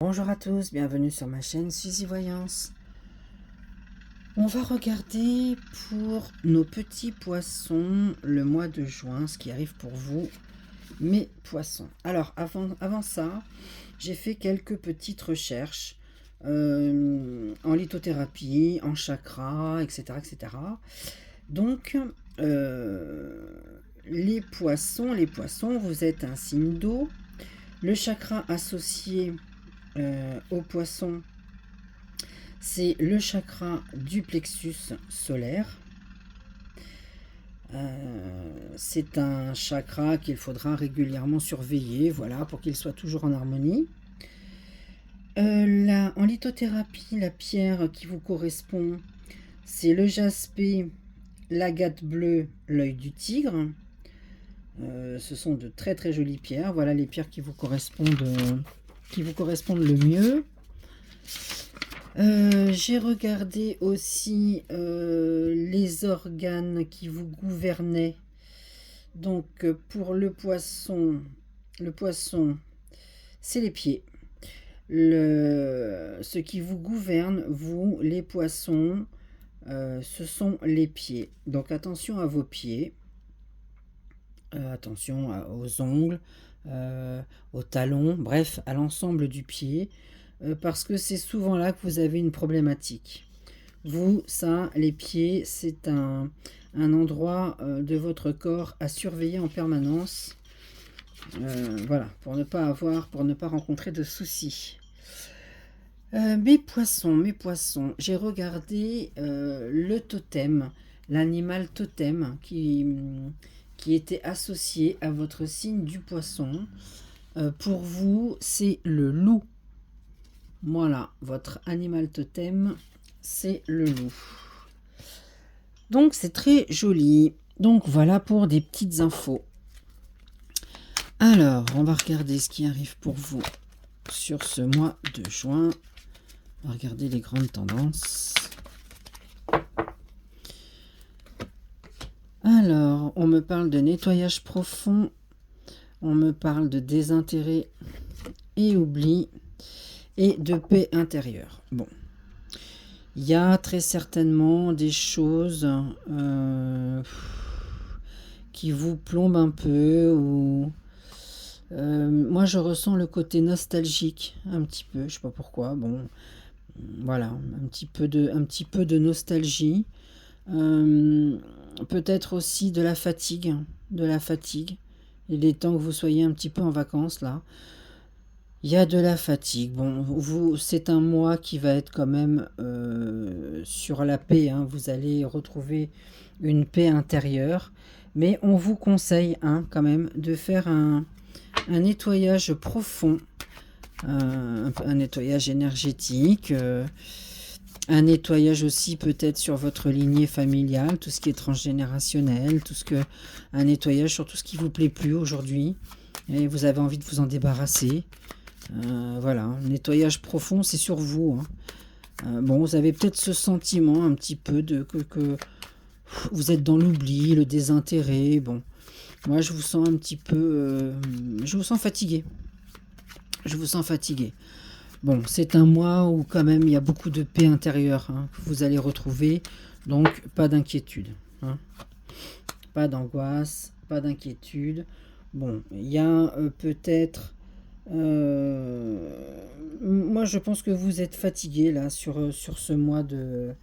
Bonjour à tous, bienvenue sur ma chaîne Suzy Voyance. On va regarder pour nos petits poissons le mois de juin, ce qui arrive pour vous, mes poissons. Alors, avant ça, j'ai fait quelques petites recherches en lithothérapie, en chakra, etc. etc. Donc, les poissons, vous êtes un signe d'eau. Le chakra associé aux poissons, c'est le chakra du plexus solaire. C'est un chakra qu'il faudra régulièrement surveiller, voilà, pour qu'il soit toujours en harmonie. En lithothérapie, la pierre qui vous correspond, c'est le jaspé, l'agate bleue, l'œil du tigre. Ce sont de très très jolies pierres. Voilà les pierres qui vous correspondent le mieux. J'ai regardé aussi les organes qui vous gouvernaient. Donc pour le poisson, c'est les pieds. Ce qui vous gouverne, vous, les poissons, ce sont les pieds. Donc attention à vos pieds, attention aux ongles, aux talons, bref, à l'ensemble du pied. Parce que c'est souvent là que vous avez une problématique. Vous, ça, les pieds, c'est un endroit de votre corps à surveiller en permanence. Voilà, pour ne pas rencontrer de soucis. Mes poissons, j'ai regardé le totem, l'animal totem qui était associé à votre signe du poisson. Pour vous, c'est le loup. Voilà, votre animal totem, c'est le loup. Donc, c'est très joli. Donc, voilà pour des petites infos. Alors, on va regarder ce qui arrive pour vous sur ce mois de juin. On va regarder les grandes tendances. Alors, on me parle de nettoyage profond. On me parle de désintérêt et oubli. Et de paix intérieure. Bon. Il y a très certainement des choses qui vous plombent un peu. Ou moi, je ressens le côté nostalgique un petit peu. Je ne sais pas pourquoi. Bon, voilà, un petit peu de nostalgie. Peut-être aussi de la fatigue. Il est temps que vous soyez un petit peu en vacances là. Il y a de la fatigue. Bon, c'est un mois qui va être quand même sur la paix. Hein. Vous allez retrouver une paix intérieure. Mais on vous conseille quand même de faire un nettoyage profond, un nettoyage énergétique, un nettoyage aussi peut-être sur votre lignée familiale, tout ce qui est transgénérationnel, un nettoyage sur tout ce qui vous plaît plus aujourd'hui. Et vous avez envie de vous en débarrasser. Voilà, un nettoyage profond, c'est sur vous. Hein. Bon, vous avez peut-être ce sentiment un petit peu que vous êtes dans l'oubli, le désintérêt. Bon, moi je vous sens un petit peu... je vous sens fatigué. Bon, c'est un mois où quand même il y a beaucoup de paix intérieure que vous allez retrouver. Donc, pas d'inquiétude. Hein. Pas d'angoisse, pas d'inquiétude. Bon, il y a peut-être... moi, je pense que vous êtes fatigué là sur ce mois de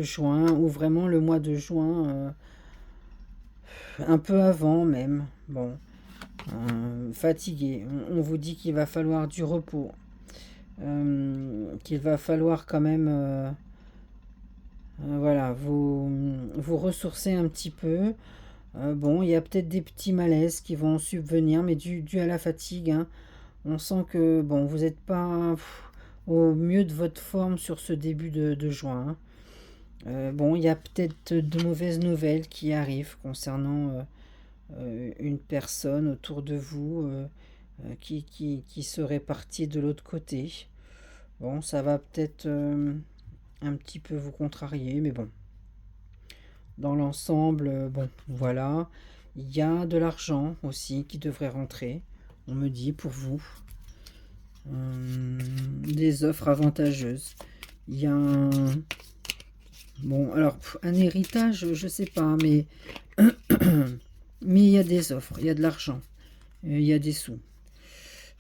juin, ou vraiment le mois de juin, un peu avant même. Bon, fatigué. On vous dit qu'il va falloir du repos, qu'il va falloir quand même, voilà, vous ressourcer un petit peu. Bon, il y a peut-être des petits malaises qui vont subvenir, mais dû à la fatigue. Hein. On sent que bon, vous n'êtes pas au mieux de votre forme sur ce début de juin. Hein. Bon, il y a peut-être de mauvaises nouvelles qui arrivent concernant une personne autour de vous qui serait partie de l'autre côté. Bon, ça va peut-être un petit peu vous contrarier, mais bon. Dans l'ensemble, bon, voilà. Il y a de l'argent aussi qui devrait rentrer, on me dit, pour vous. des offres avantageuses. Il y a un... Bon, alors, un héritage, je sais pas, mais... mais il y a des offres, il y a de l'argent, il y a des sous.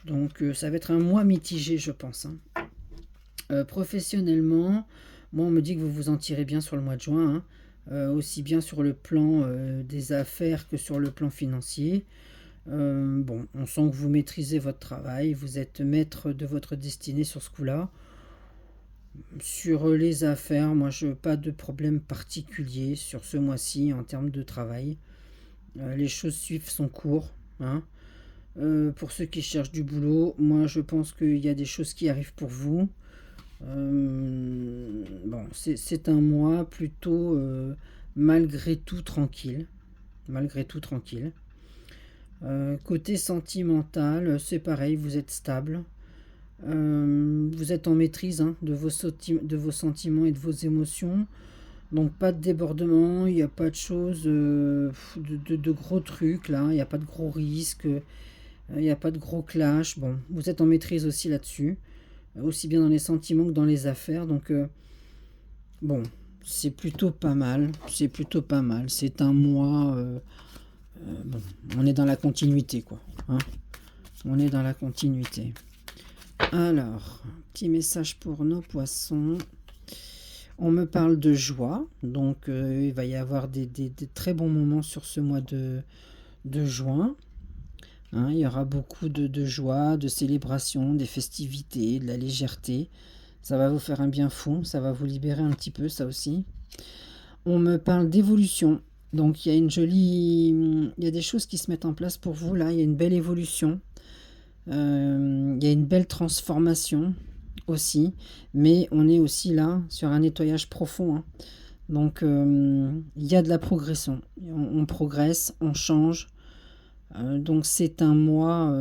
Donc, ça va être un mois mitigé, je pense, hein. Professionnellement, moi, on me dit que vous vous en tirez bien sur le mois de juin, hein. Aussi bien sur le plan des affaires que sur le plan financier. Bon, on sent que vous maîtrisez votre travail, vous êtes maître de votre destinée sur ce coup-là. Sur les affaires, moi, je n'ai pas de problème particulier sur ce mois-ci en termes de travail. Les choses suivent son cours, hein. Pour ceux qui cherchent du boulot, moi, je pense qu'il y a des choses qui arrivent pour vous. Bon, c'est un mois plutôt malgré tout tranquille. Malgré tout tranquille. Côté sentimental, c'est pareil, vous êtes stable. Vous êtes en maîtrise, hein, de vos sentiments et de vos émotions. Donc pas de débordement, il n'y a pas de choses, de gros trucs là, il n'y a pas de gros risques, il n'y a pas de gros clash. Bon, vous êtes en maîtrise aussi là-dessus, aussi bien dans les sentiments que dans les affaires. Donc bon, c'est plutôt pas mal, c'est plutôt pas mal. C'est un mois, bon, on est dans la continuité quoi, hein. On est dans la continuité. Alors, petit message pour nos poissons. On me parle de joie, donc il va y avoir des très bons moments sur ce mois de juin, hein. Il y aura beaucoup de joie, de célébration, des festivités, de la légèreté. Ça va vous faire un bien fou, ça va vous libérer un petit peu, ça aussi. On me parle d'évolution, donc il y a il y a des choses qui se mettent en place pour vous là, il y a une belle évolution. Il y a une belle transformation aussi, mais on est aussi là sur un nettoyage profond, hein. Donc il y a de la progression, on progresse, on change. Donc c'est un mois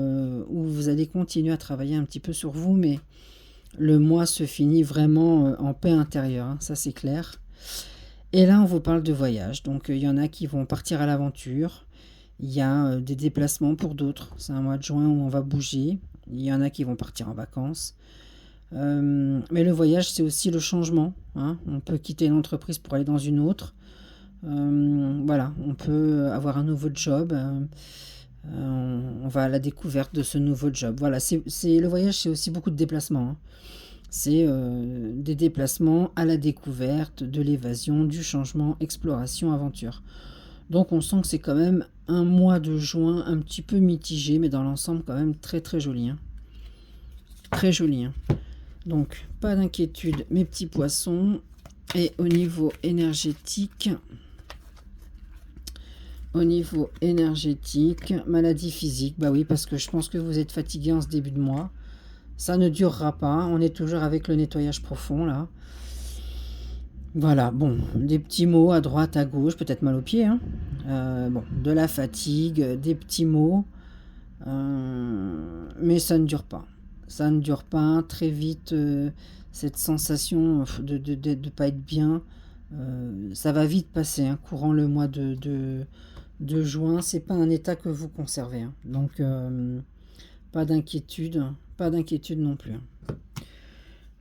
où vous allez continuer à travailler un petit peu sur vous, mais le mois se finit vraiment en paix intérieure, hein, ça c'est clair. Et là on vous parle de voyage, donc il y en a qui vont partir à l'aventure. Il y a des déplacements pour d'autres. C'est un mois de juin où on va bouger. Il y en a qui vont partir en vacances. Mais le voyage, c'est aussi le changement, hein. On peut quitter une entreprise pour aller dans une autre. Voilà, on peut avoir un nouveau job. On va à la découverte de ce nouveau job. Voilà, le voyage, c'est aussi beaucoup de déplacements, hein. C'est des déplacements à la découverte, de l'évasion, du changement, exploration, aventure. Donc on sent que c'est quand même un mois de juin un petit peu mitigé, mais dans l'ensemble quand même très très joli, hein. Très joli, hein. Donc pas d'inquiétude mes petits poissons. Et au niveau énergétique, maladie physique, bah oui, parce que je pense que vous êtes fatigué en ce début de mois. Ça ne durera pas, on est toujours avec le nettoyage profond là. Voilà, bon, des petits mots à droite, à gauche, peut-être mal aux pieds, hein. Bon, de la fatigue, des petits mots, mais ça ne dure pas. Ça ne dure pas très vite, cette sensation de pas être bien, ça va vite passer, hein, courant le mois de juin. C'est pas un état que vous conservez, hein. Donc, pas d'inquiétude non plus, hein.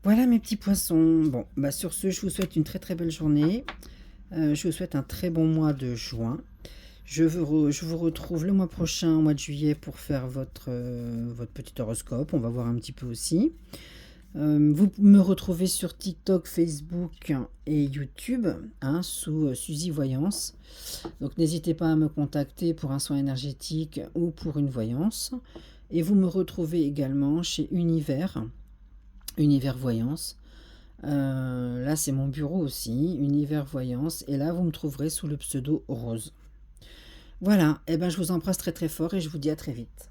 Voilà mes petits poissons. Bon, bah sur ce, je vous souhaite une très très belle journée. Je vous souhaite un très bon mois de juin. Je vous retrouve le mois prochain, au mois de juillet, pour faire votre petit horoscope. On va voir un petit peu aussi. Vous me retrouvez sur TikTok, Facebook et YouTube, hein, sous Suzy Voyance. Donc n'hésitez pas à me contacter pour un soin énergétique ou pour une voyance. Et vous me retrouvez également chez Univers Voyance. Là c'est mon bureau aussi, Univers Voyance, et là vous me trouverez sous le pseudo Rose. Voilà, et ben je vous embrasse très très fort et je vous dis à très vite.